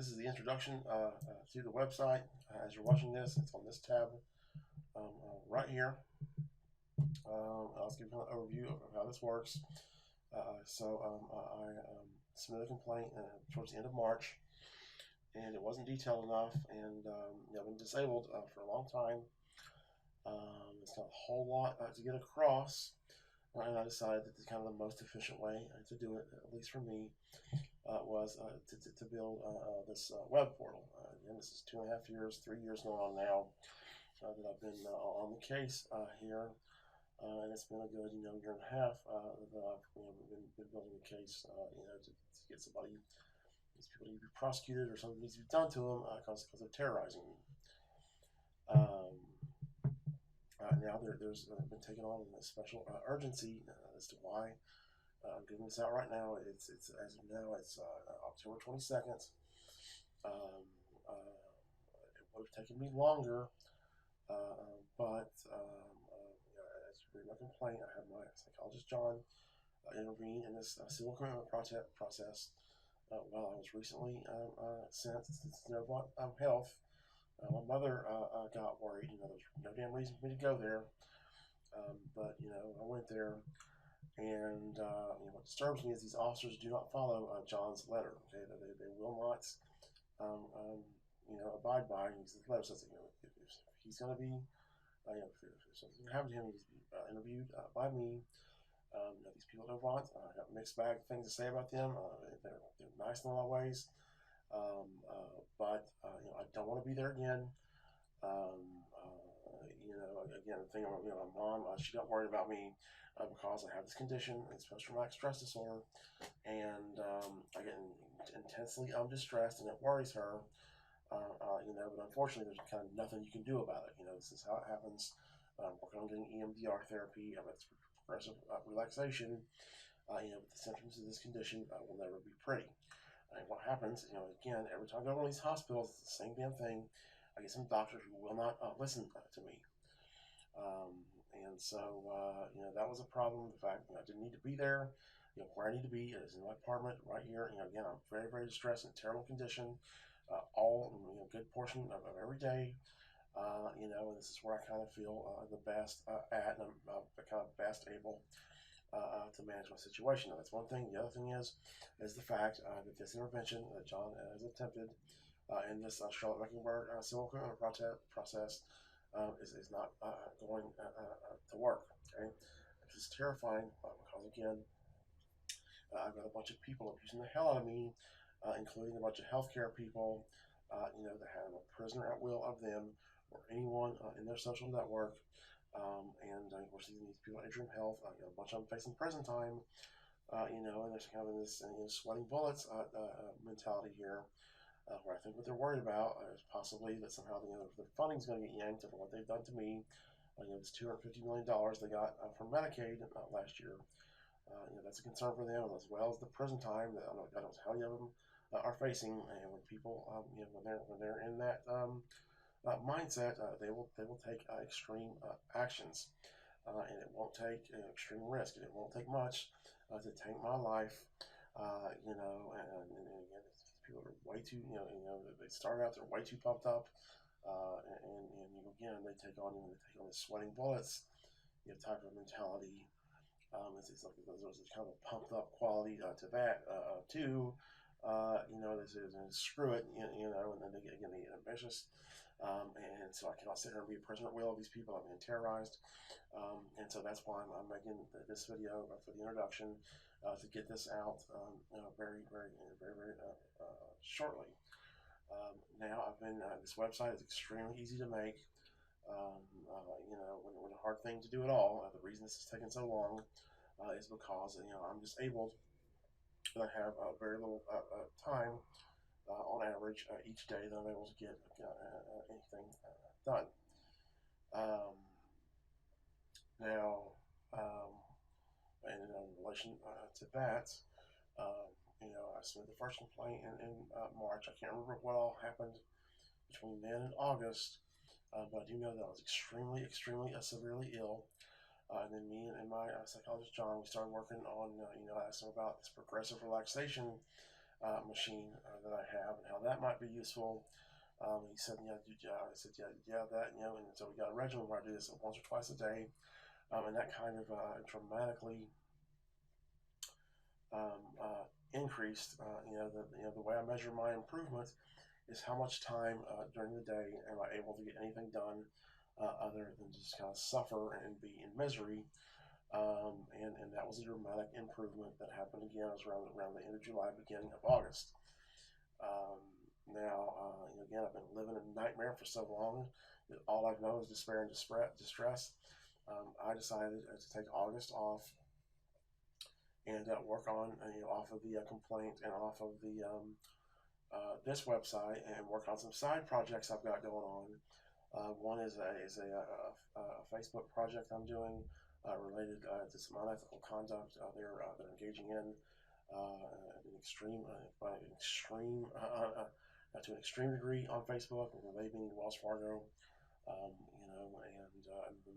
this is the introduction to the website. As you're watching this, it's on this tab right here. I'll give you an overview of how this works. I submitted a complaint towards the end of March, and it wasn't detailed enough, and I've been disabled for a long time. It's not a whole lot to get across, and I decided that the kind of the most efficient way to do it, at least for me, was to build this web portal. Again, this is 2.5 years, 3 years going on now that I've been on the case here, and it's been a good year and a half that I've been building a case to get these people to be prosecuted or something needs to be done to them because they're terrorizing me. Now there's been taken on a special urgency as to why I'm getting this out right now. It's as of now it's October 22nd. It would have taken me longer, but as you read my complaint, I have my psychologist John intervene in this civil commitment process while I was recently sent to Novant Health. My mother got worried. There's no damn reason for me to go there, but I went there, and what disturbs me is these officers do not follow John's letter. Okay, they will not, abide by. His letter says if he's going to be, if something happened to him, he's to be interviewed by me. These people don't want. I got a mixed bag of things to say about them. They're nice in a lot of ways. But I don't want to be there again. Again, the thing about my mom, she got worried about me because I have this condition, it's post-traumatic stress disorder, and I get intensely distressed, and it worries her. But unfortunately, there's kind of nothing you can do about it. This is how it happens. I'm working on getting EMDR therapy. It's progressive relaxation. But the symptoms of this condition will never be pretty. And what happens, again, every time I go to one of these hospitals, it's the same damn thing. I get some doctors who will not listen to me. And so, that was a problem. The fact I didn't need to be there. Where I need to be is in my apartment right here. Again, I'm very, very distressed in terrible condition. All good portion of every day. And this is where I kind of feel the best at, and I'm kind of best able to manage my situation. Now, that's one thing. The other thing is the fact that this intervention that John has attempted in this Charlotte Mecklenburg civil commitment process is not going to work. Okay, this is terrifying because again, I've got a bunch of people abusing the hell out of me, including a bunch of healthcare people, that have a prisoner at will of them or anyone in their social network. And of course, these people at Atrium Health, a bunch of them facing prison time, and there's kind of this sweating bullets mentality here, where I think what they're worried about is possibly that somehow the funding's going to get yanked for what they've done to me. This $250 million they got from Medicaid last year. That's a concern for them, as well as the prison time that I don't know how many of them are facing. And when people, when they're in that mindset, they will take extreme actions, and it won't take extreme risk, and it won't take much to take my life. And again, people are way too, they start out, they're way too pumped up, and again, they take on this sweating bullets, type of mentality. It's like there's kind of a pumped up quality to that too. There's screw it, and then they get ambitious. And so I cannot sit here and be a prisoner at will of these people. I'm being terrorized. And so that's why I'm making this video for the introduction to get this out very, very, very, very shortly. Now I've been, this website is extremely easy to make. When a hard thing to do at all, the reason this has taken so long is because, I'm disabled and I have very little time on average each day that I'm able to get anything done. Now, and in relation to that, I submitted the first complaint in March. I can't remember what all happened between then and August, but I do know that I was extremely, extremely severely ill. And then me and my psychologist John, we started working on, I asked him about this progressive relaxation machine that I have and how that might be useful. He said, yeah, I said, yeah, that, and so we got a regimen where I do this once or twice a day, and that kind of dramatically increased. The way I measure my improvement is how much time during the day am I able to get anything done other than just kind of suffer and be in misery. And that was a dramatic improvement that happened again. It was around the end of July, beginning of August. Again, I've been living in a nightmare for so long that all I know is despair and distress. I decided to take August off and work on, off of the complaint and off of the this website, and work on some side projects I've got going on. One is a Facebook project I'm doing related to some unethical conduct they're engaging in an extreme, to an extreme degree on Facebook, and they being Wells Fargo, and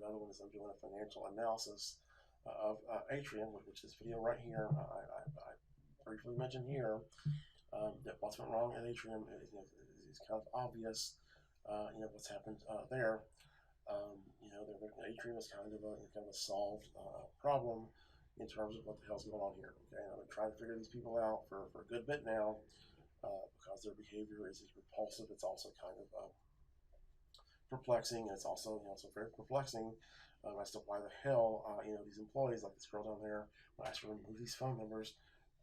another one is I'm doing a financial analysis of Atrium, which this video right here, I briefly mentioned here, that what's went wrong at Atrium is kind of obvious, what's happened there. Atrium is kind of a solved problem in terms of what the hell's going on here. Okay, and I've been trying to figure these people out for a good bit now, because their behavior is repulsive. It's also kind of perplexing. It's also very perplexing as to why the hell these employees, like this girl down there, when I asked her to remove these phone numbers,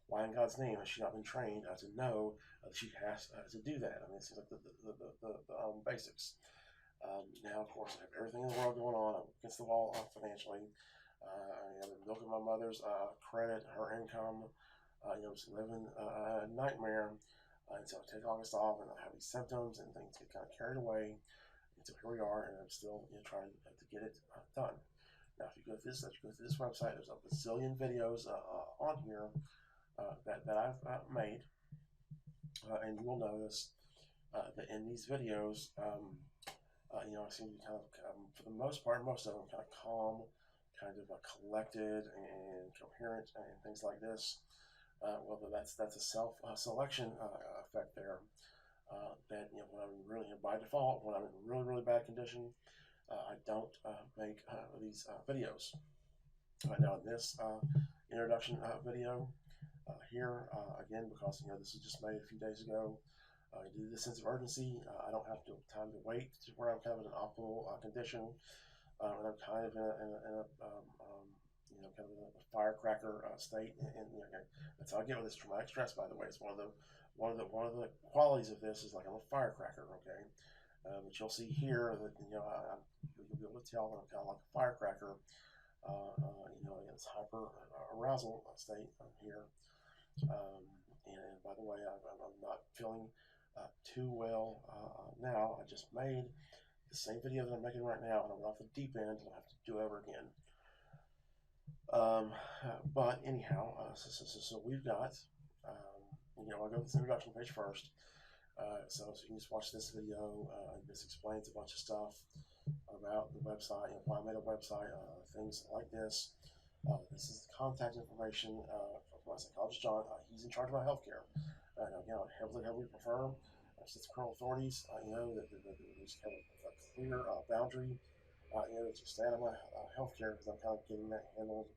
why in God's name has she not been trained to know that she has to do that? I mean, it seems like the basics. Now, of course, I have everything in the world going on. I'm against the wall financially. I've been milking my mother's credit, her income. Just living a nightmare. And so I take August off, and I have these symptoms, and things get kind of carried away. And so here we are, and I'm still trying to get it done. Now, if you go to this website, there's a bazillion videos on here that I've made, and you will notice that in these videos, I seem to be kind of, for the most part, most of them kind of calm, kind of collected and coherent, and things like this. Whether that's a self-selection effect there, that when I'm really by default, when I'm in really bad condition, I don't make these videos. Now in this introduction video here, again, because this was just made a few days ago, due to the sense of urgency, I don't have time to wait to where I'm kind of in an optimal condition, and I'm kind of in a kind of a firecracker state, and that's how I get with this traumatic stress. By the way, it's one of the qualities of this is like I'm a firecracker, okay. But you'll see here that you'll be able to tell that I'm kind of like a firecracker. It's hyper arousal state here. And by the way, I'm not feeling too well now. I just made the same video that I'm making right now, and I went off the deep end, and I have to do it over again. But anyhow, so we've got, I'll go to this introduction page first. So you can just watch this video. This explains a bunch of stuff about the website, why I made a website, things like this. This is the contact information from my psychologist, John. He's in charge of my healthcare. Again, I heavily prefer, since the current authorities, that there's kind of a clear boundary, to stay out of my healthcare, because I'm kind of getting that handled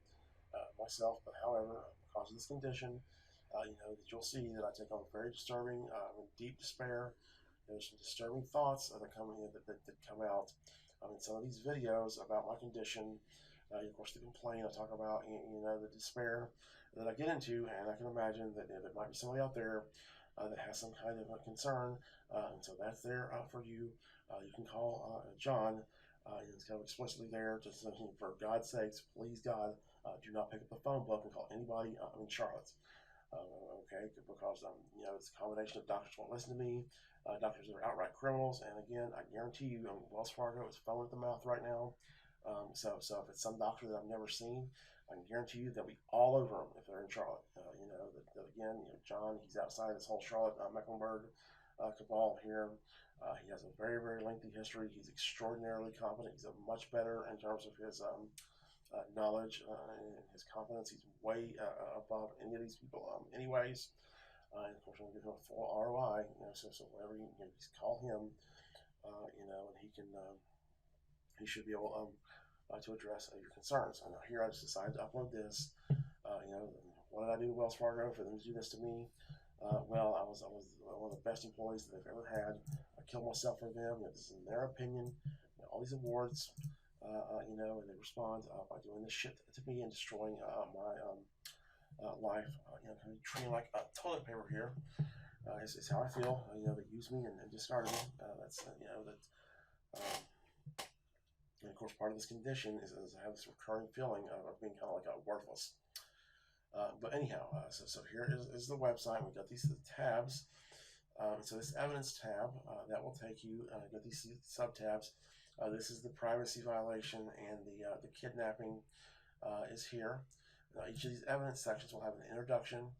myself. But however, because of this condition, that you'll see that I take on very disturbing, deep despair. There's some disturbing thoughts that come that come out in some of these videos about my condition. Of course, the complaint I talk about, the despair that I get into, and I can imagine that there might be somebody out there that has some kind of a concern, and so that's there for you. You can call John. It's kind of explicitly there, just for God's sakes, please God, do not pick up the phone book and call anybody in Charlotte. Okay, because it's a combination of doctors won't listen to me, doctors that are outright criminals, and again, I guarantee you, Wells Fargo is foaming at the mouth right now. So if it's some doctor that I've never seen, I can guarantee you they'll be all over them if they're in Charlotte. Again, John, he's outside this whole Charlotte Mecklenburg cabal here. He has a very lengthy history. He's extraordinarily competent. He's much better in terms of his knowledge and his competence. He's way above any of these people. Anyways, And of course, I'm going to give him a full ROI. So whenever you just call him, and he should be able to address your concerns. And here I just decided to upload this. What did I do to Wells Fargo for them to do this to me? Well, I was one of the best employees that they've ever had. I killed myself for them. This is in their opinion. All these awards, and they respond by doing this shit to me and destroying my life. Kind of treating like toilet paper here. Is how I feel. They use me and discarded me. That's and of course, part of this condition is I have this recurring feeling of being kind of like worthless. But anyhow, so here is the website. We've got these tabs. So this evidence tab that will take you. Got these sub tabs. This is the privacy violation, and the kidnapping is here. Each of these evidence sections will have an introduction.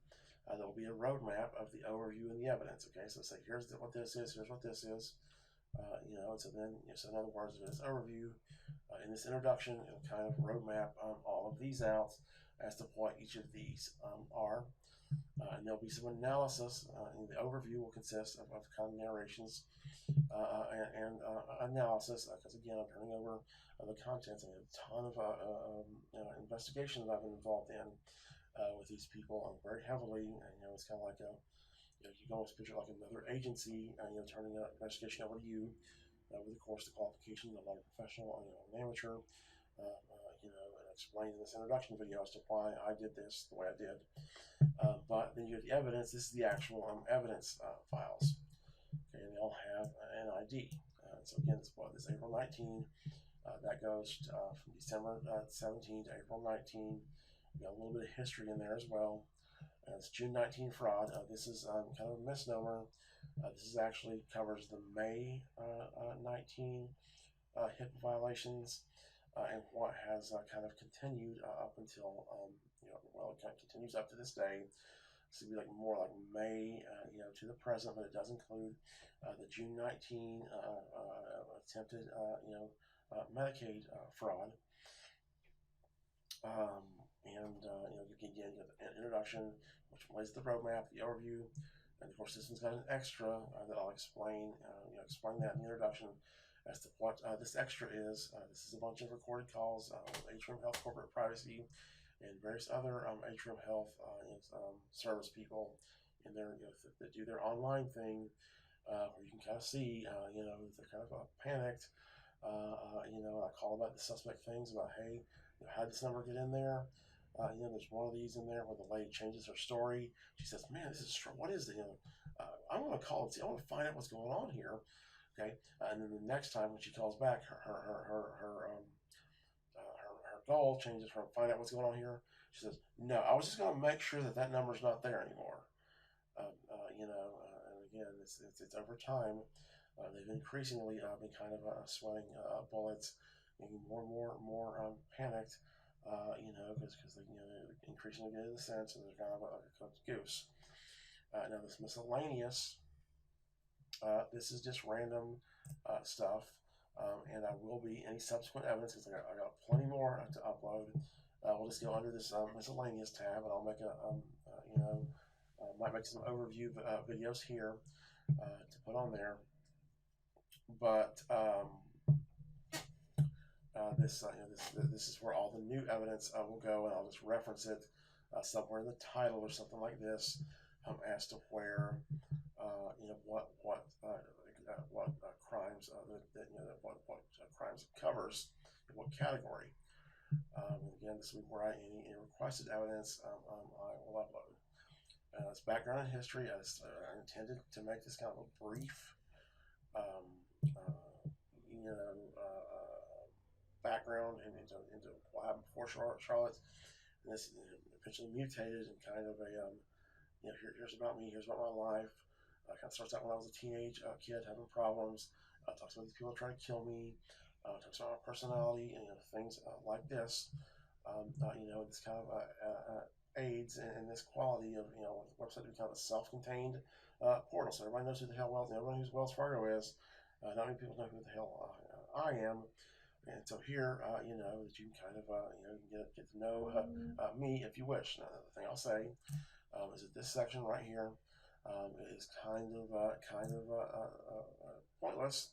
There will be a roadmap of the overview and the evidence. Okay, so say here's what this is. Here's what this is. And so then, so in other words, this overview, in this introduction, it'll kind of roadmap all of these out as to what each of these are. And there'll be some analysis, and the overview will consist of kind of narrations and analysis, because again, I'm turning over the contents. I have a ton of investigation that I've been involved in with these people very heavily, and it's kind of like you can almost picture like another agency, turning an investigation over to you with, of course, the qualifications of like a professional, an amateur, and explain in this introduction video as to why I did this the way I did. But then you have the evidence. This is the actual evidence files. Okay, and they all have an ID. So again, this April 19. That goes from December 17 to April 19. We got a little bit of history in there as well. It's June 19 fraud. This is kind of a misnomer. This is actually covers the May 19 HIPAA violations and what has kind of continued up until, it kind of continues up to this day. This would be like more like May, to the present, but it does include the June 19 attempted, Medicaid fraud. Again, you get an introduction, which lays the roadmap, the overview, and of course, this one's got an extra that I'll explain. Explain that in the introduction as to what this extra is. This is a bunch of recorded calls with Atrium Health Corporate Privacy and various other Atrium Health service people in their that do their online thing, where you can kind of see, they're kind of panicked. I call about the suspect things about, hey, how did this number get in there? There's one of these in there where the lady changes her story. She says, "Man, this is what is it? I want to call and see. I want to find out what's going on here." Okay, and then the next time when she calls back, her goal changes from find out what's going on here. She says, "No, I was just going to make sure that number's not there anymore." And again, it's over time. They've increasingly been kind of sweating bullets, getting more and more panicked. Because they increasingly get in the sense and they're kind of a cooked goose. Now this miscellaneous, this is just random stuff, and I will be any subsequent evidence because I got plenty more to upload. We'll just go under this miscellaneous tab, and I'll make might make some overview videos here to put on there. But this is where all the new evidence will go, and I'll just reference it somewhere in the title or something like this, as to where what crimes what crimes it covers, in what category. Again, this will be where any requested evidence I will upload. It's background and history. I intended to make this kind of a brief, background into what happened before Charlotte. And this eventually mutated and kind of a, here's about me, here's about my life. Kind of starts out when I was a teenage kid having problems. Talks about these people trying to kill me. Talks about my personality and things like this. This kind of aids in this quality of, the website to become a self-contained portal. So everybody knows who the hell everybody knows who Wells Fargo is. Not many people know who the hell I am. And so here, that you can kind of, get to know me if you wish. Now, the thing I'll say is that this section right here, is kind of pointless,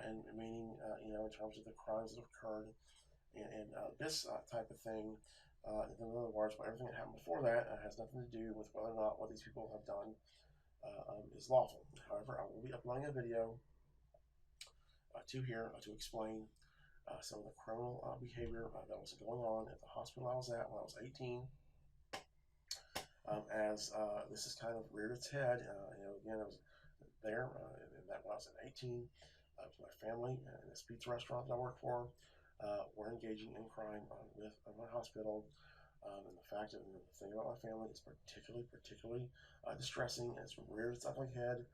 and meaning in terms of the crimes that have occurred, and this type of thing. In other words, everything that happened before that has nothing to do with whether or not what these people have done is lawful. However, I will be uploading a video to here to explain some of the criminal behavior that was going on at the hospital I was at when I was 18. As this is kind of reared its head, again, I was there, and that when I was at 18, with my family in this pizza restaurant that I work for, were engaging in crime with my hospital. And the fact of the thing about my family is particularly distressing, and it's reared its ugly head.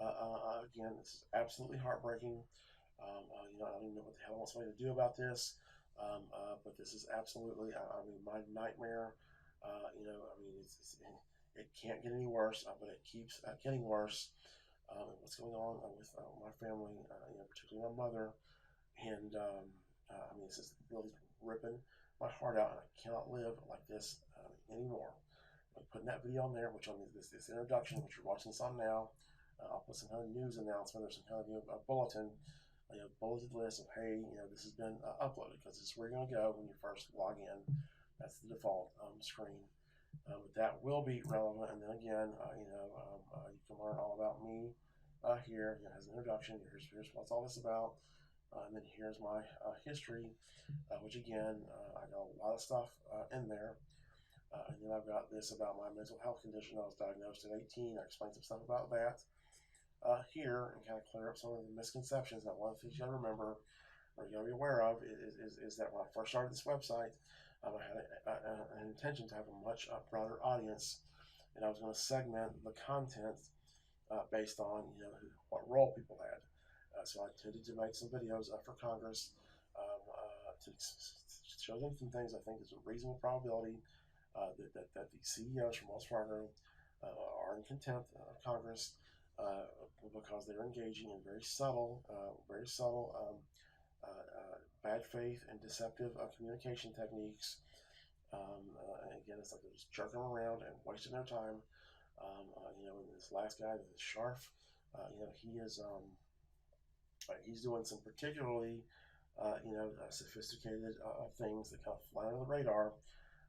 Again, this is absolutely heartbreaking. I don't even know what the hell I want somebody to do about this. But this is absolutely, my nightmare. It can't get any worse, but it keeps getting worse. What's going on with my family, particularly my mother, and this is really ripping my heart out, and I cannot live like this anymore. I'm putting that video on there, which on this introduction, which you're watching this on now. I'll put some kind of news announcement or some kind of a bulletin, bulleted list of, hey, this has been uploaded, because this is where you're going to go when you first log in. That's the default screen. But that will be relevant, and then again, you can learn all about me here as an introduction. Here's what's all this about, and then here's my history, which again, I got a lot of stuff in there. And then I've got this about my mental health condition. I was diagnosed at 18. I explained some stuff about that here, and kind of clear up some of the misconceptions. Now, one of the things you got to remember, or you got to be aware of, is that when I first started this website, I had an intention to have a much broader audience, and I was going to segment the content based on what role people had. So I intended to make some videos for Congress to show them some things I think is a reasonable probability that the CEOs from Wells Fargo are in contempt of Congress because they're engaging in very subtle bad faith and deceptive communication techniques. Again, it's like they're just jerking them around and wasting their time. And this last guy, this Scharf, he is he's doing some particularly sophisticated things that kind of fly under the radar.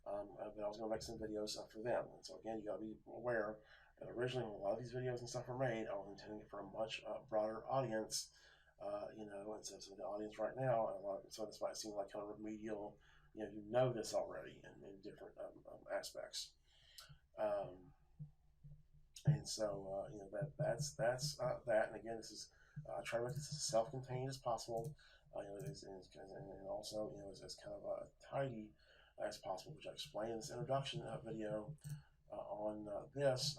But I was going to make some videos for them. And so again, you got to be aware that originally when a lot of these videos and stuff were made, I was intending it for a much broader audience. And so the audience right now, so this might seem like kind of remedial. You know this already in different aspects. And so that's that. And again, this is I try to make this as self-contained as possible. And also as kind of tidy as possible, which I explained in this introduction video on this.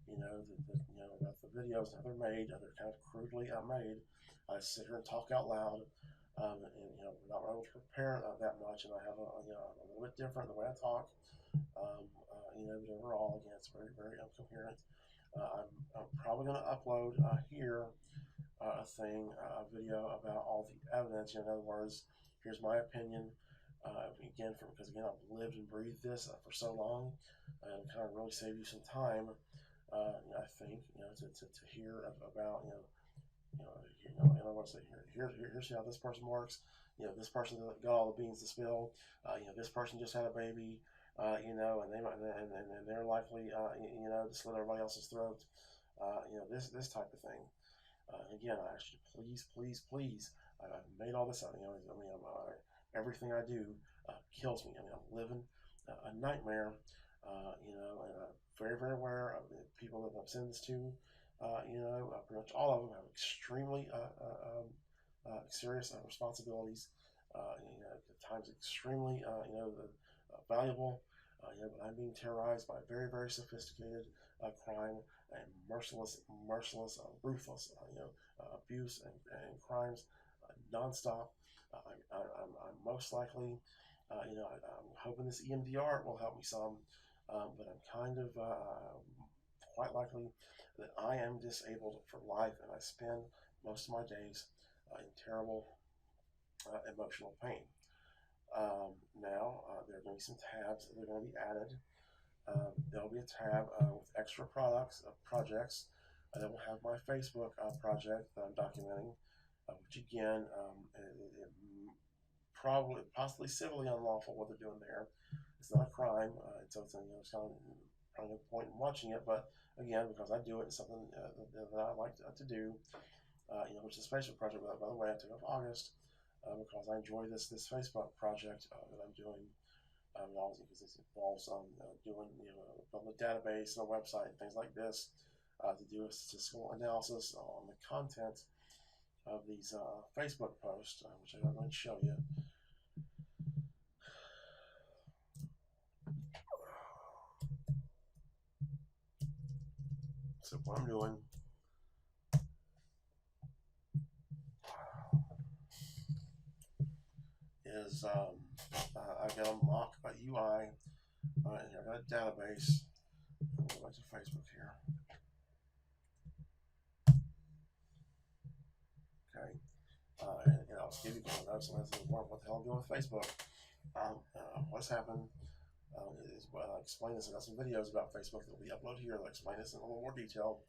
About the videos that they're made, they're kind of crudely made. I sit here and talk out loud, and we're not able to prepare that much, and I have a little bit different the way I talk. But overall, again, it's very, very coherent. I'm probably going to upload here a video about all the evidence. In other words, here's my opinion. Because I've lived and breathed this for so long, and kind of really save you some time. I think to hear about in other words, here's how this person works. This person got all the beans to spill. This person just had a baby. And they're likely to slit everybody else's throat. This type of thing. Again, I ask you, please. I've made all this up. Everything I do kills me. I'm living a nightmare. And I'm very, very aware of the people that I'm sending this to. Pretty much all of them have extremely serious responsibilities. At times extremely, valuable. But I'm being terrorized by very, very sophisticated crime and merciless, ruthless, abuse and crimes nonstop. I'm most likely, I'm hoping this EMDR will help me some, but I'm kind of quite likely that I am disabled for life, and I spend most of my days in terrible emotional pain. Now, there are going to be some tabs that are going to be added there'll be a tab with extra projects. That will have my Facebook project that I'm documenting, which again, it probably possibly civilly unlawful what they're doing there. It's not a crime, so it's kind of probably no point in watching it. But again, because I do it, it's something that I like to do. Which is a Facebook project. By the way, I took off August because I enjoy this Facebook project that I'm doing. Because it involves doing building a database and a website and things like this to do a statistical analysis on the content of these Facebook posts, which I'm going to show you. So what I'm doing is I got a mock UI and I got a database. I'll go back to Facebook here. Okay. And I'll give you notes on what the hell I'm doing with Facebook. What's happened is what I explain this. I got some videos about Facebook that will be uploaded here. I'll explain this in a little more detail.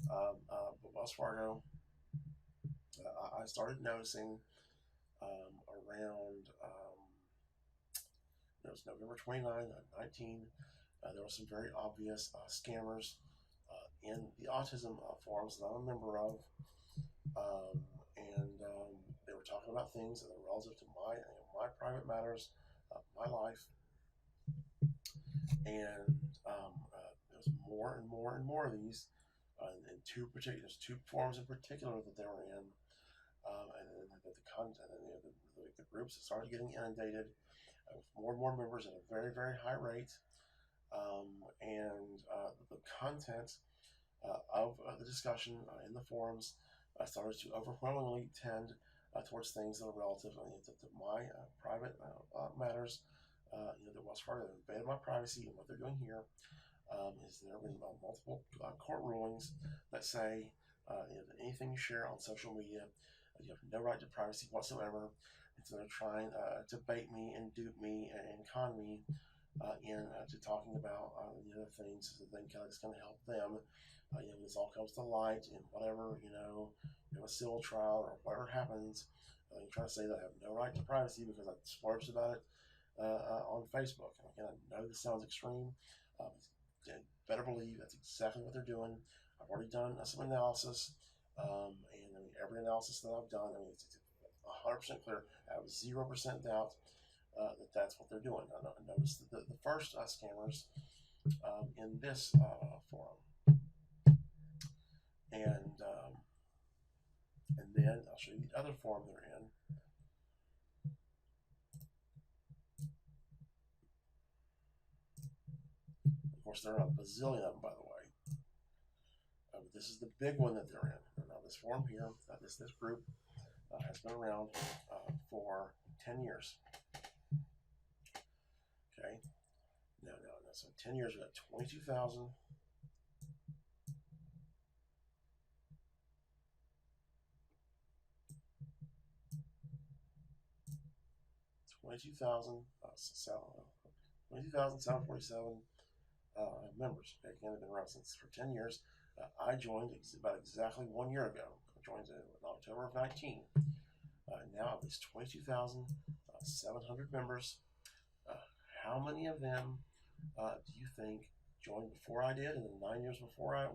But Wells Fargo, I started noticing around it was November 29, 19. There were some very obvious scammers in the autism forums that I'm a member of, and they were talking about things that are relative to my private matters, my life, and there's more and more and more of these. In there's two forums in particular that they were in, and the content and the groups started getting inundated with more and more members at a very, very high rate, and the content of the discussion in the forums started to overwhelmingly tend towards things that are relative to my private matters. The Wells Fargo invaded my privacy, and what they're doing here is there have been multiple court rulings that say that anything you share on social media, you have no right to privacy whatsoever. And so they're trying to bait me and dupe me and con me into talking about the other things that then kind of is going to help them. When this all comes to light and whatever, a civil trial or whatever happens, you try to say that I have no right to privacy because I splurged about it on Facebook. And again, I know this sounds extreme. Better believe that's exactly what they're doing. I've already done some analysis, and every analysis that I've done, it's 100% clear. I have 0% doubt that that's what they're doing. I noticed the first scammers in this forum, and then I'll show you the other forum they're in. Of course, there are a bazillion of them, by the way. This is the big one that they're in. Now, this forum here, this group has been around for 10 years. Okay. No. So 10 years, we got 22,000. 22,747 members. Okay, again, they've been around since for 10 years. I joined about exactly 1 year ago. I joined in October of 19. Now at least 22,700 members. How many of them do you think joined before I did, and then 9 years before I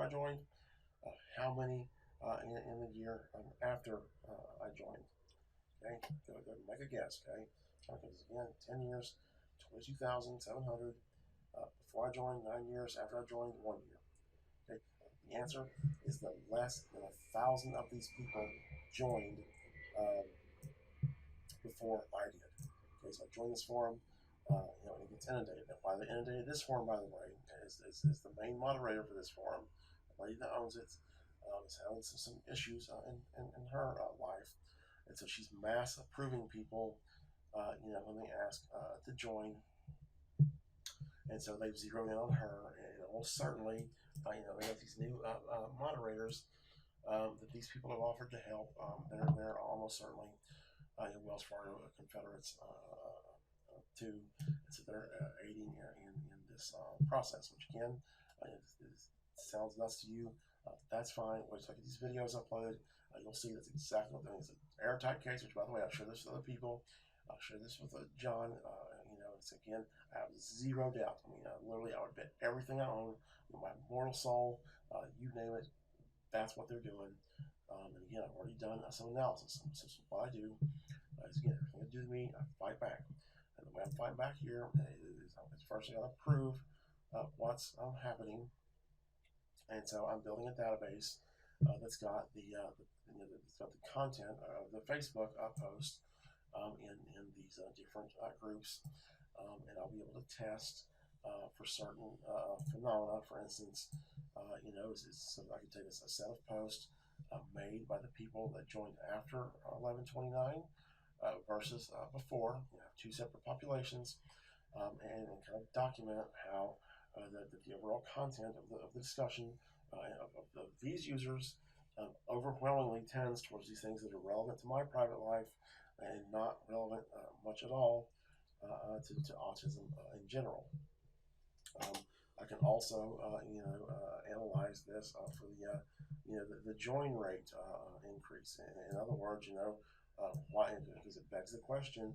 joined? How many in the year after I joined? Okay, go make a guess. Okay, because again, 10 years, 22,700 before I joined, 9 years after I joined, 1 year. Okay, the answer is that less than 1,000 of these people joined before I did. Okay, so I joined this forum. And it gets inundated. Now, why they inundated this forum, by the way, is the main moderator for this forum, the lady that owns it, is having some issues in her life. And so she's mass approving people, when they ask to join. And so they've zeroed in on her. And almost certainly, they have these new moderators that these people have offered to help. They're almost certainly Wells Fargo Confederates too. And so they're aiding in this process, which again, it sounds nuts to you. That's fine. Once I get these videos uploaded, you'll see that's exactly what that means. It's an airtight case, which, by the way, I've shared this with other people. I'll share this with John. It's again, I have zero doubt. I mean, literally, I would bet everything I own, my mortal soul, you name it, that's what they're doing. And again, I've already done some analysis. So what I do is, again, everything they do to me, I fight back. And the way I'm fighting back here is first I got to prove what's happening. And so I'm building a database that's got it's got the content of the Facebook post in these different groups, and I'll be able to test for certain phenomena. For instance, so I can take a set of posts made by the people that joined after 11/29 versus before. You have two separate populations, and kind of document how the overall content of the discussion of these users overwhelmingly tends towards these things that are relevant to my private life and not relevant much at all to autism in general. I can also, analyze this for the join rate increase. In other words, why? Because it begs the question,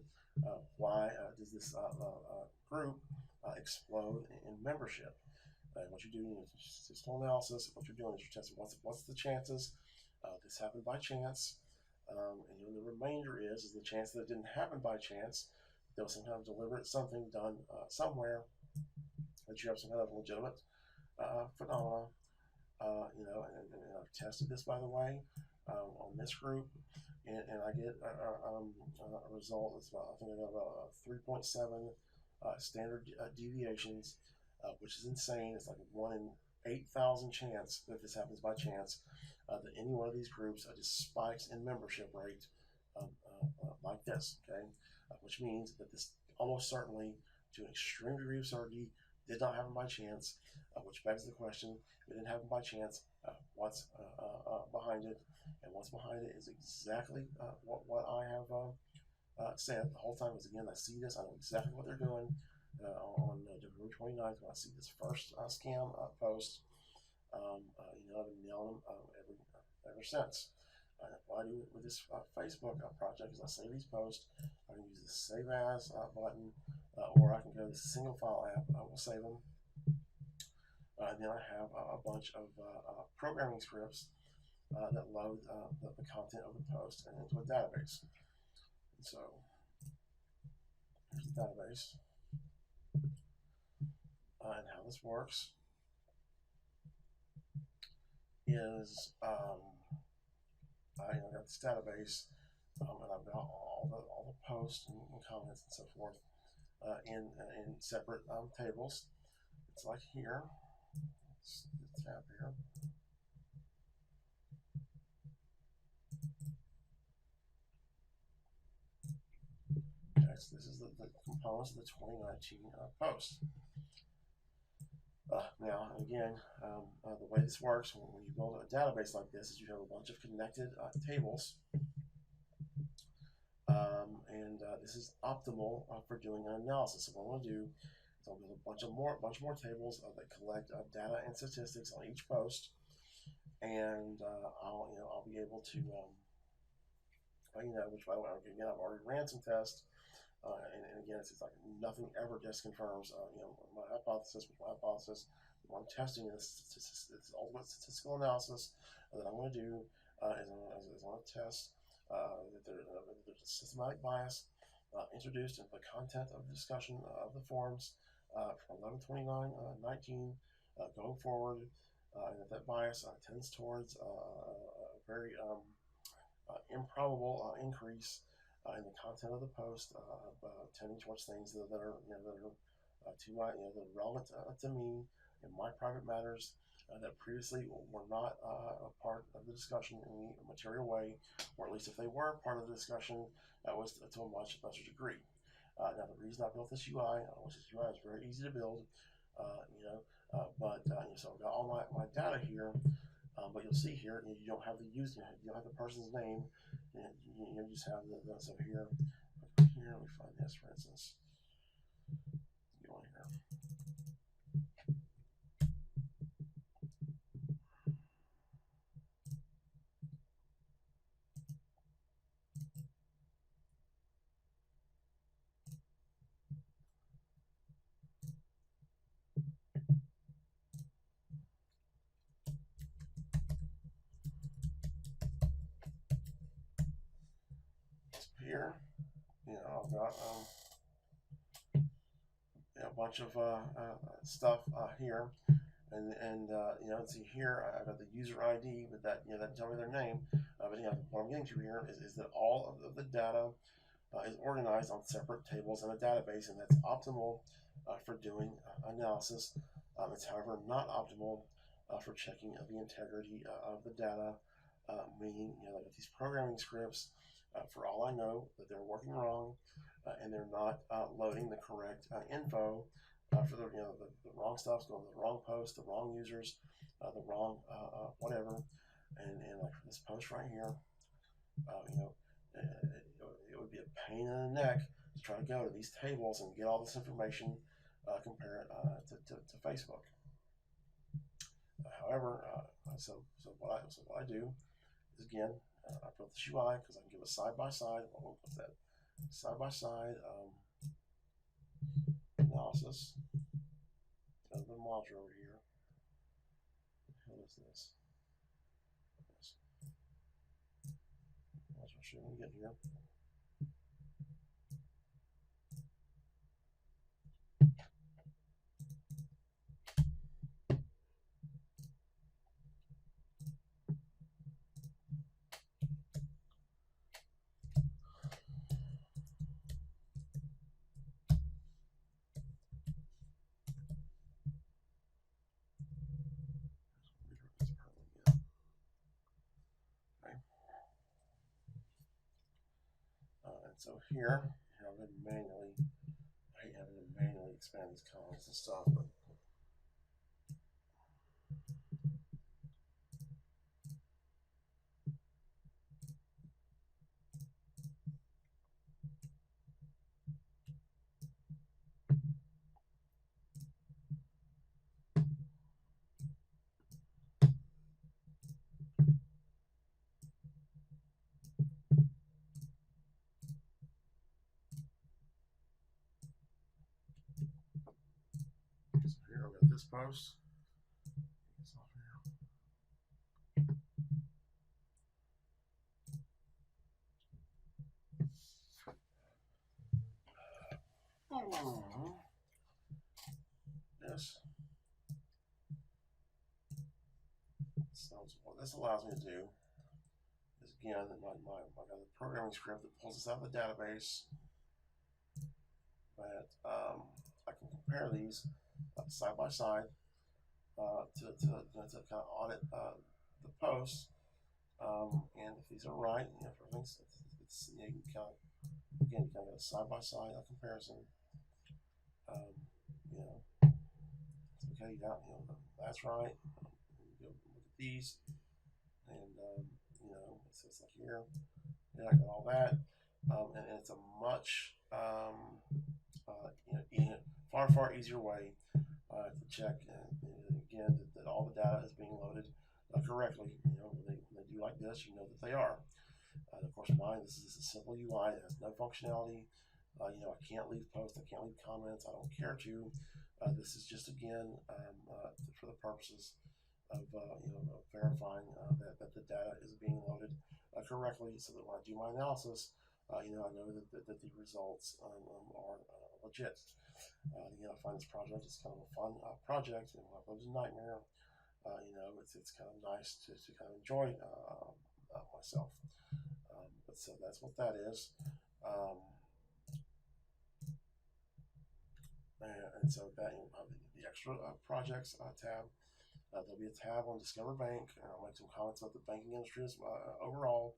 why does this group explode in membership? What you're doing is statistical analysis. What you're doing is you're testing what's the chances this happened by chance, and the remainder is the chance that it didn't happen by chance. There was some kind of deliberate something done somewhere that you have some kind of legitimate phenomena. And I've tested this, by the way, on this group, and I get a result that's I think I got about 3.7 standard deviations, which is insane. It's like 1 in 8,000 chance that this happens by chance, that any one of these groups just spikes in membership rate like this, okay? Which means that this almost certainly, to an extreme degree of certainty, did not happen by chance, which begs the question, if it didn't happen by chance, what's behind it? And what's behind it is exactly what I have said the whole time. Is again, I see this, I know exactly what they're doing on November 29th when I see this first scam post. I've been nailing them ever since. What I do with this Facebook project is I save these posts. I can use the Save As button, or I can go to the single file app. I will save them. And then I have a bunch of programming scripts that load the content of the post and into a database. And so here's the database. And how this works is I got this database, and I've got all the posts and comments and so forth in separate tables. It's like here. Let's tab here. Okay, so this is the components of the 2019 post. Now, again, the way this works when you build a database like this is you have a bunch of connected tables, and this is optimal for doing an analysis. So what I'm going to do is I'll build a bunch more tables that collect data and statistics on each post, and I'll be able to, which, by the way, again, I've already ran some tests. And again, it's like nothing ever disconfirms, my hypothesis. What I'm testing is ultimate statistical analysis that I'm going to do is I'm going to test that there's a systematic bias introduced into the content of the discussion of the forums from 11/29/19 going forward, and that bias tends towards a very improbable increase in the content of the post, tending towards things that are to my that are relevant to me in my private matters that previously were not a part of the discussion in any material way, or at least if they were part of the discussion, that was to a much lesser degree. Now the reason I built this UI, which this UI is very easy to build, so I've got all my data here. But you'll see here, you don't have the user, you don't have the person's name, and you just have so here, let me find this, for instance. Go on here. here, I've got a bunch of stuff here, and see here I've got the user ID, but that that tell me their name. But what I'm getting to here is that all of the data is organized on separate tables in a database, and that's optimal for doing analysis. It's however not optimal for checking the integrity of the data, meaning with these programming scripts, for all I know, that they're working wrong, and they're not loading the correct info for the wrong stuff's going to the wrong post, the wrong users, the wrong whatever, and like for this post right here, it would be a pain in the neck to try to go to these tables and get all this information, compare it to Facebook. However, so what I do is, again, I built this UI because I can give a side by side. What's that? Side by side analysis of the module over here. What is this? Module shouldn't get here. So here I'm going to manually, I hate having to manually expand these columns and stuff, but so here I've got this post. Yes. So what this allows me to do is, again, I got a programming script that pulls this out of the database, that I can compare these side by side to kind of audit the posts, and if these are right, if everything's you can kind of get a side by side comparison. Okay, that's right. Go look at these, and it's like here, I got all that, and it's a much far easier way to check, again, that all the data is being loaded correctly. When they do like this, you know that they are. Of course, this is a simple UI. It has no functionality. I can't leave posts. I can't leave comments. I don't care to. This is just, again, for the purposes of verifying that the data is being loaded correctly, so that when I do my analysis, I know that the results are legit. I find this project is kind of a fun project, and when I was a nightmare, it's kind of nice to kind of enjoy myself. But so that's what that is. And so that the extra projects tab. There'll be a tab on Discover Bank, and I'll make some comments about the banking industry overall.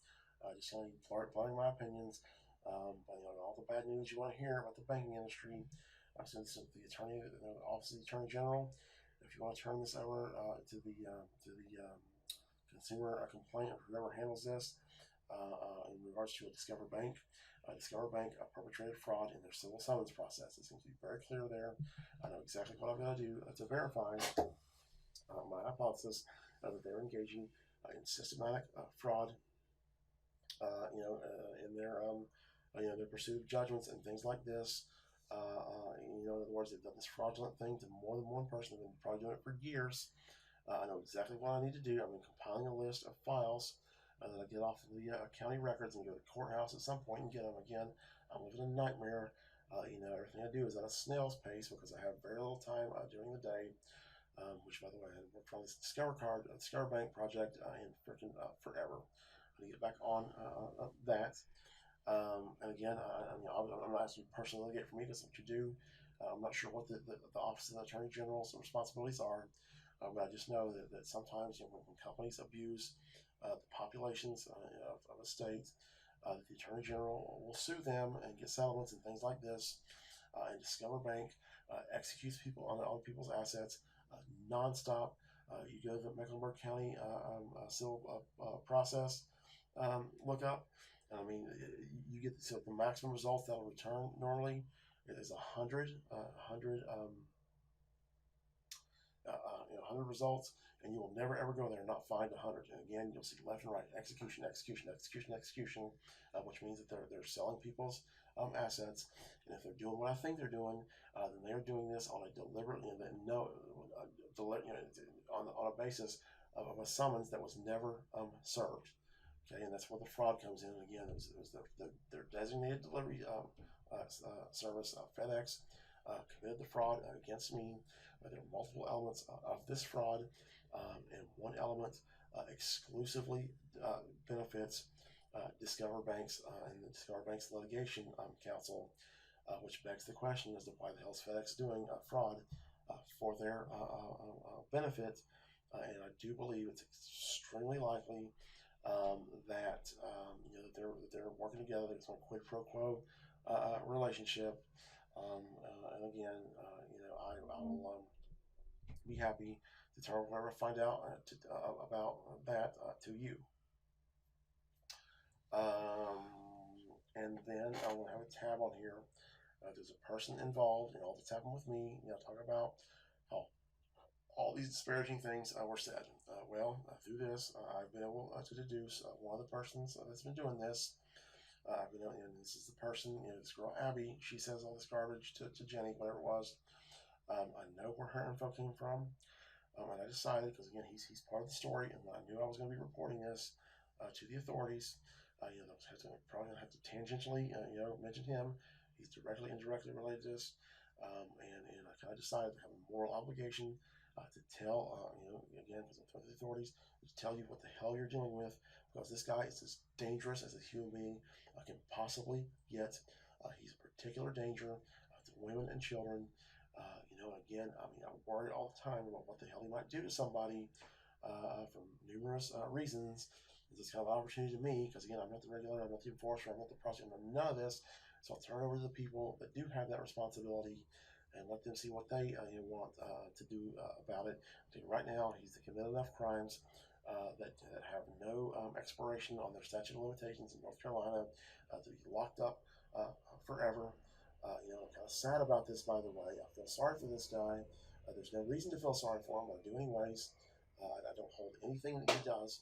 Just blurring my opinions. All the bad news you want to hear about the banking industry. I've sent this to the Office of the Attorney General. If you want to turn this over to the consumer complaint, or whoever handles this in regards to a Discover Bank. Discover Bank perpetrated fraud in their civil summons process. It seems to be very clear there. I know exactly what I'm going to do to verify my hypothesis that they're engaging in systematic fraud, in their pursuit of judgments and things like this. In other words, they've done this fraudulent thing to more than one person. They've been probably doing it for years. I know exactly what I need to do. I'm compiling a list of files that I get off the county records and go to the courthouse at some point and get them again. I'm living a nightmare. Everything I do is at a snail's pace because I have very little time during the day. Which, by the way, I worked on this Discover Bank project in freaking forever. I need to get back on that. And again, I'm not asking you personally to get for me because what you do. I'm not sure what the Office of the Attorney General's responsibilities are, but I just know that sometimes when companies abuse the populations of a state, the Attorney General will sue them and get settlements and things like this. And Discover Bank executes people on people's assets nonstop. You go to the Mecklenburg County civil process lookup. I mean, you get so the maximum results that'll return normally is 100 results, and you will never ever go there and not find 100. And again, you'll see left and right execution, execution, execution, execution, which means that they're selling people's assets. And if they're doing what I think they're doing, then they're doing this on a deliberate, on a basis of a summons that was never served. Okay, and that's where the fraud comes in. And again, it was their designated delivery service, FedEx, committed the fraud against me. There are multiple elements of this fraud, and one element exclusively benefits Discover Banks and the Discover Banks Litigation Council, which begs the question as to why the hell is FedEx doing fraud for their benefit. And I do believe it's extremely likely that they're working together. There's some quid pro quo relationship, and again, I will be happy to tell whoever I find out about that to you. And then I will have a tab on here. There's a person involved in all that's happened with me. Talk about how all these disparaging things were said. Through this, I've been able to deduce one of the persons that's been doing this. And this is the person, this girl Abby. She says all this garbage to Jenny, whatever it was. I know where her info came from, and I decided because again he's part of the story, and I knew I was going to be reporting this to the authorities. Probably going to have to tangentially, mention him. He's directly, indirectly related to this, and I kind of decided to have a moral obligation to tell, again, because I'm talking to the authorities, to tell you what the hell you're dealing with, because this guy is as dangerous as a human being can possibly get. He's a particular danger to women and children. Again, I worry all the time about what the hell he might do to somebody for numerous reasons. It's kind of an opportunity to me because again, I'm not the regulator, I'm not the enforcer, I'm not the prosecutor, I'm none of this. So I'll turn it over to the people that do have that responsibility and let them see what they want to do about it. Right now, he's committed enough crimes that have no expiration on their statute of limitations in North Carolina to be locked up forever. I'm kind of sad about this, by the way. I feel sorry for this guy. There's no reason to feel sorry for him. I do anyways. I don't hold anything that he does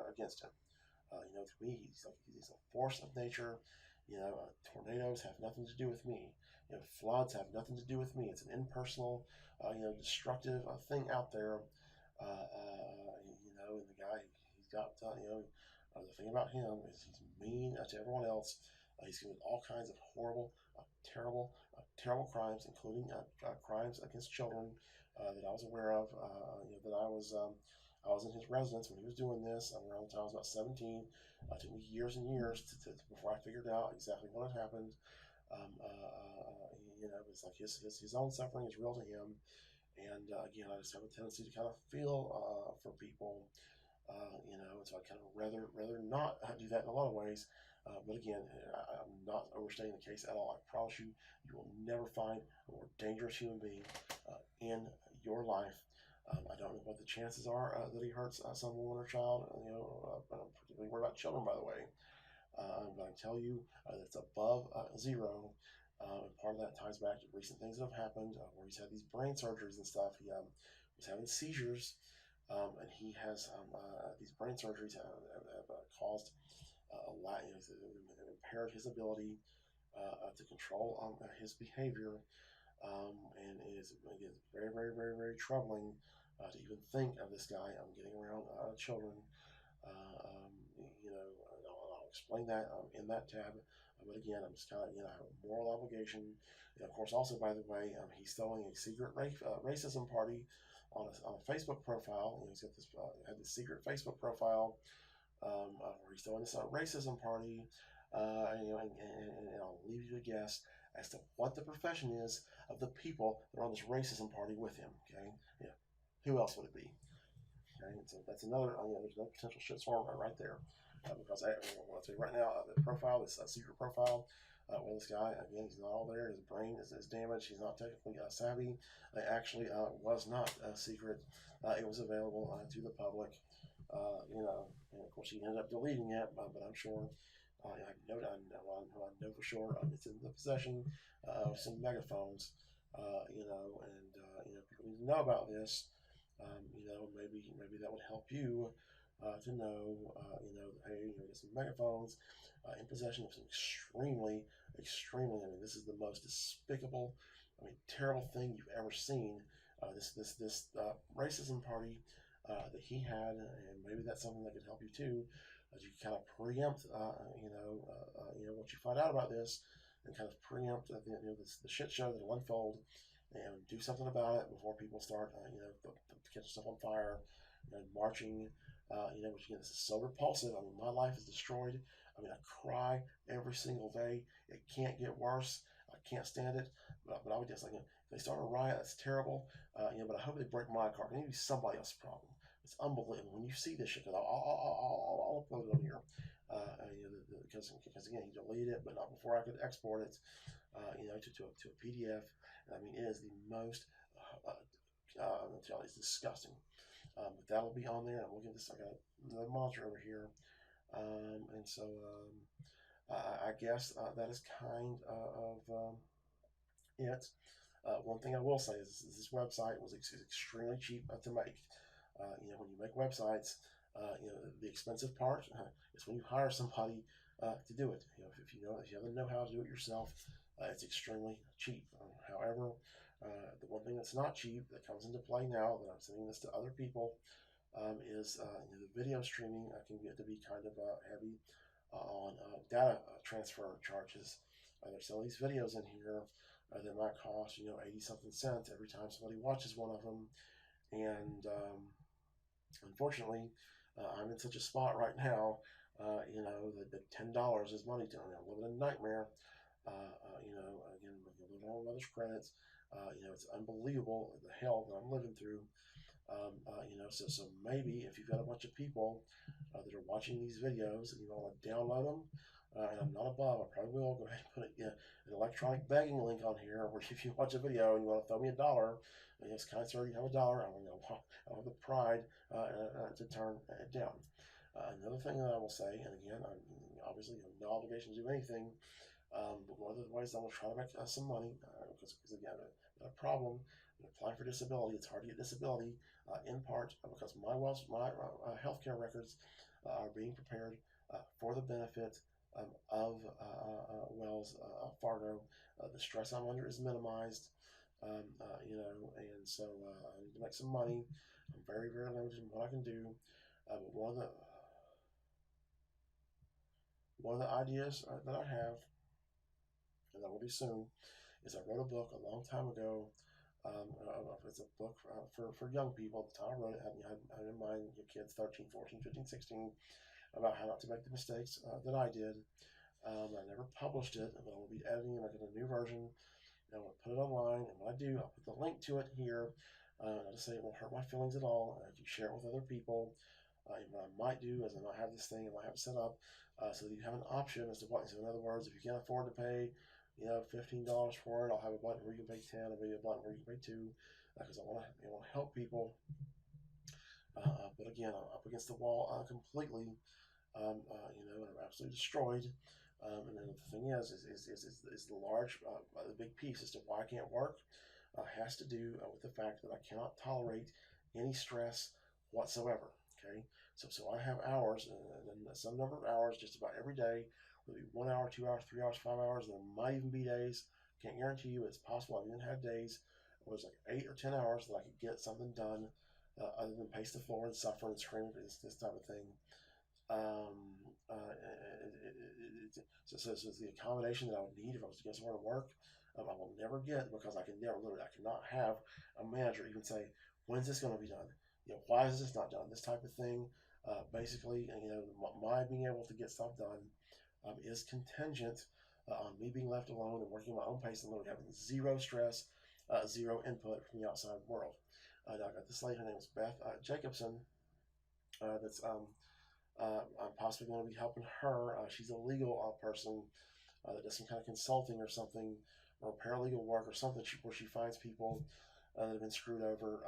against him. To me, he's a force of nature. Tornadoes have nothing to do with me. Floods have nothing to do with me. It's an impersonal, destructive thing out there. And the guy, he's got, the thing about him is he's mean to everyone else. He's committed all kinds of horrible, terrible, terrible crimes, including crimes against children that I was aware of. That I was in his residence when he was doing this. Around the time I was about 17. It took me years and years before I figured out exactly what had happened. It's like his own suffering is real to him. And again, I just have a tendency to kind of feel for people, so I kind of rather not do that in a lot of ways. But again, I'm not overstating the case at all. I promise you, you will never find a more dangerous human being in your life. I don't know what the chances are that he hurts some woman or child. But I'm particularly worried about children, by the way. But I tell you, it's above zero. And part of that ties back to recent things that have happened where he's had these brain surgeries and stuff. He was having seizures, and he has these brain surgeries have caused a lot, impaired his ability to control his behavior, and it is very, very, very, very troubling to even think of this guy getting around children. I'll explain that in that tab. But again, I'm just kind of, I have a moral obligation. And of course, also, by the way, he's throwing a secret racism party on a Facebook profile. He's got this had this secret Facebook profile where he's throwing this racism party. And I'll leave you to guess as to what the profession is of the people that are on this racism party with him. Okay, yeah, who else would it be? Okay, so that's another. There's no potential shitstorm right there, because I'll tell you right now, the profile, this secret profile. Well, this guy, again, he's not all there. His brain is damaged. He's not technically savvy. It actually was not secret. It was available to the public. And of course, he ended up deleting it, but I'm sure. I know for sure it's in the possession of some megaphones. People need to know about this. Maybe that would help you to know, hey, get some megaphones in possession of some extremely. I mean, this is the most despicable, terrible thing you've ever seen. This racism party that he had, and maybe that's something that could help you too, as you kind of preempt, what you find out about this, and kind of preempt, the shit show that will unfold, and do something about it before people start, catching stuff on fire, marching. Which again, this is so repulsive. I mean, my life is destroyed. I mean, I cry every single day. It can't get worse. I can't stand it. But I would just if they start a riot, that's terrible. But I hope they break my car. Maybe somebody else's problem. It's unbelievable when you see this shit. Because I'll upload it on here. Because again, he deleted it, but not before I could export it. To a PDF. I mean, it is the most. I'm gonna tell you, it's disgusting. But that'll be on there. And we'll get this. I got another monitor over here. I guess that is kind of it. One thing I will say is this website was extremely cheap to make. When you make websites, the expensive part is when you hire somebody to do it. If you have the know-how to do it yourself, it's extremely cheap. However, the one thing that's not cheap that comes into play now that I'm sending this to other people is the video streaming can get to be kind of heavy on data transfer charges. There's some of these videos in here that might cost 80 something cents every time somebody watches one of them, and unfortunately, I'm in such a spot right now. That $10 is money to me. I'm living in a nightmare. Again, living on mother's credits. It's unbelievable the hell that I'm living through. So maybe if you've got a bunch of people that are watching these videos and you want to download them, and I'm not above, I probably will go ahead and put an electronic begging link on here where if you watch a video and you want to throw me $1, yes, kind sir, you have $1. I have the pride to turn it down. Another thing that I will say, and again, I'm obviously no obligation to do anything, but one of the ways I'm going to try to make some money, because again, a problem. Applying for disability, it's hard to get disability, in part because my healthcare records are being prepared for the benefit of Wells Fargo. The stress I'm under is minimized, and so I need to make some money. I'm very, very limited in what I can do. But one of the ideas that I have, and that will be soon, is I wrote a book a long time ago. It's a book for young people. At the time I wrote it, I had in mind your kids 13, 14, 15, 16, about how not to make the mistakes that I did. I never published it, but I will be editing and making a new version. And I'm going to put it online. And when I do, I'll put the link to it here. I'll just say it won't hurt my feelings at all. If you share it with other people, what I might do is I might have this thing, I might have it set up so that you have an option as to what. So in other words, if you can't afford to pay $15 for it, I'll have a button where you can pay 10, I'll be a button where you can pay 2, because I want to help people. But again, I'm up against the wall completely, and I'm absolutely destroyed. And then the thing is the big piece as to why I can't work has to do with the fact that I cannot tolerate any stress whatsoever. Okay, so I have hours, and some number of hours just about every day. Whether it be 1 hour, 2 hours, 3 hours, 5 hours. There might even be days. Can't guarantee you. It's possible. I've even had days where it was like 8 or 10 hours that I could get something done, other than pace the floor and suffer and scream for this type of thing. So the accommodation that I would need if I was to go somewhere to work, I will never get, because I can never, literally, I cannot have a manager even say, when's this going to be done? Why is this not done? This type of thing. Basically, my being able to get stuff done is contingent on me being left alone and working at my own pace and literally having zero stress, zero input from the outside world. I got this lady, her name is Beth Jacobson. That's I'm possibly going to be helping her. She's a legal person that does some kind of consulting or something, or paralegal work or something, where she finds people that have been screwed over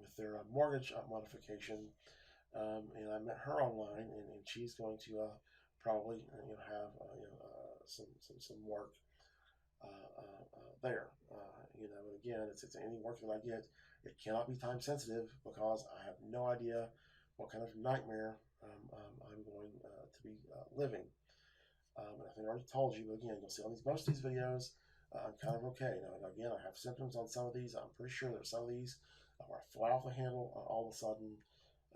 with their mortgage modification. And I met her online, and she's going to probably have some work there. Again, it's any work that I get, it cannot be time sensitive because I have no idea what kind of nightmare I'm going to be living. And I think I already told you, but again, you'll see on most of these videos, I'm kind of okay. Now, again, I have symptoms on some of these. I'm pretty sure there's some of these where I fly off the handle all of a sudden.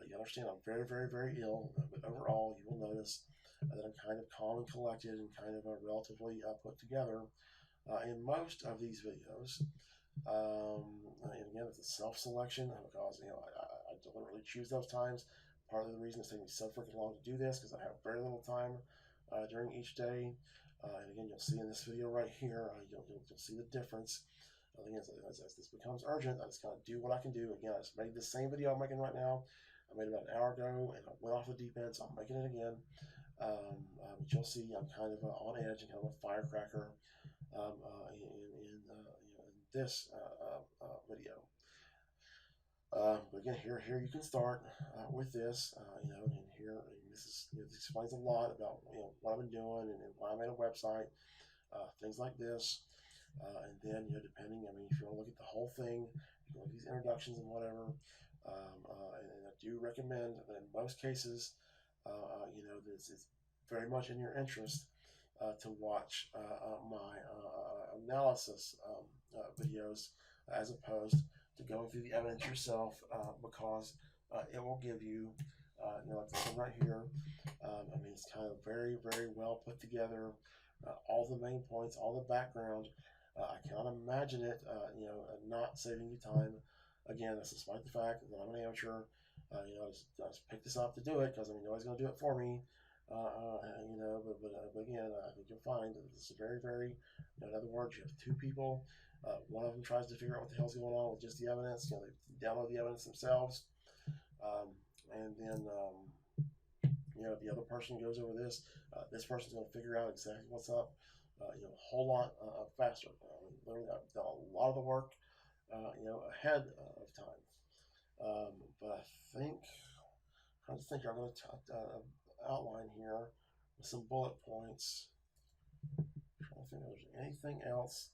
You understand I'm very, very, very ill, but overall, you will notice that I'm kind of calm and collected and kind of relatively put together in most of these videos. And again, it's a self-selection because I deliberately choose those times. Part of the reason it's taking me so freaking long to do this because I have very little time during each day. And again, you'll see in this video right here, you'll see the difference. Again, as this becomes urgent, I just gotta do what I can do. Again, I just made the same video I'm making right now. I made it about an hour ago, and I went off the deep end, so I'm making it again. But you'll see I'm kind of on edge and kind of a firecracker in this video. But again, here you can start with this, and here this explains a lot about what I've been doing and why I made a website, things like this, and then depending, if you want to look at the whole thing, you can look at these introductions and whatever, and I do recommend that in most cases, it's very much in your interest to watch my analysis videos as opposed to going through the evidence yourself, because it will give you, like this one right here. It's kind of very, very well put together. All the main points, all the background. I cannot imagine it, not saving you time. Again, that's despite the fact that I'm an amateur. I just picked this up to do it because nobody's going to do it for me. But again, I think you'll find that this is very, very. In other words, you have two people. One of them tries to figure out what the hell's going on with just the evidence. They download the evidence themselves, and then the other person goes over this. This person's going to figure out exactly what's up. A whole lot faster. Literally, I've done a lot of the work, ahead of time. But I'm going to outline here with some bullet points. I'm trying to think if there's anything else.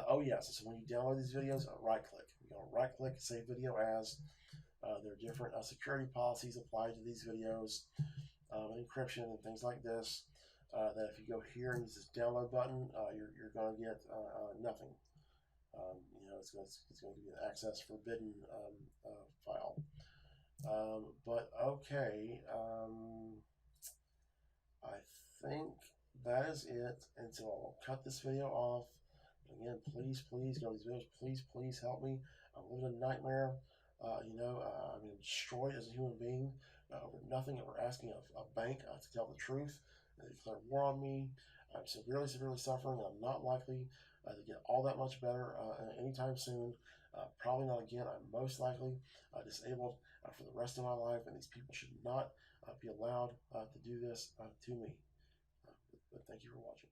Oh yes, so when you download these videos, right click. You're going to right click, save video as. There are different security policies applied to these videos, encryption and things like this. That if you go here and use this download button, you're going to get nothing. It's going to be an access forbidden file. But okay, I think that is it. And so I'll cut this video off. Again, please go to these videos. Please help me. I'm living a nightmare. I'm destroyed as a human being over nothing, over asking a bank to tell the truth and declare war on me. I'm severely suffering. I'm not likely to get all that much better anytime soon. Probably not again. I'm most likely disabled for the rest of my life, and these people should not be allowed to do this to me. But thank you for watching.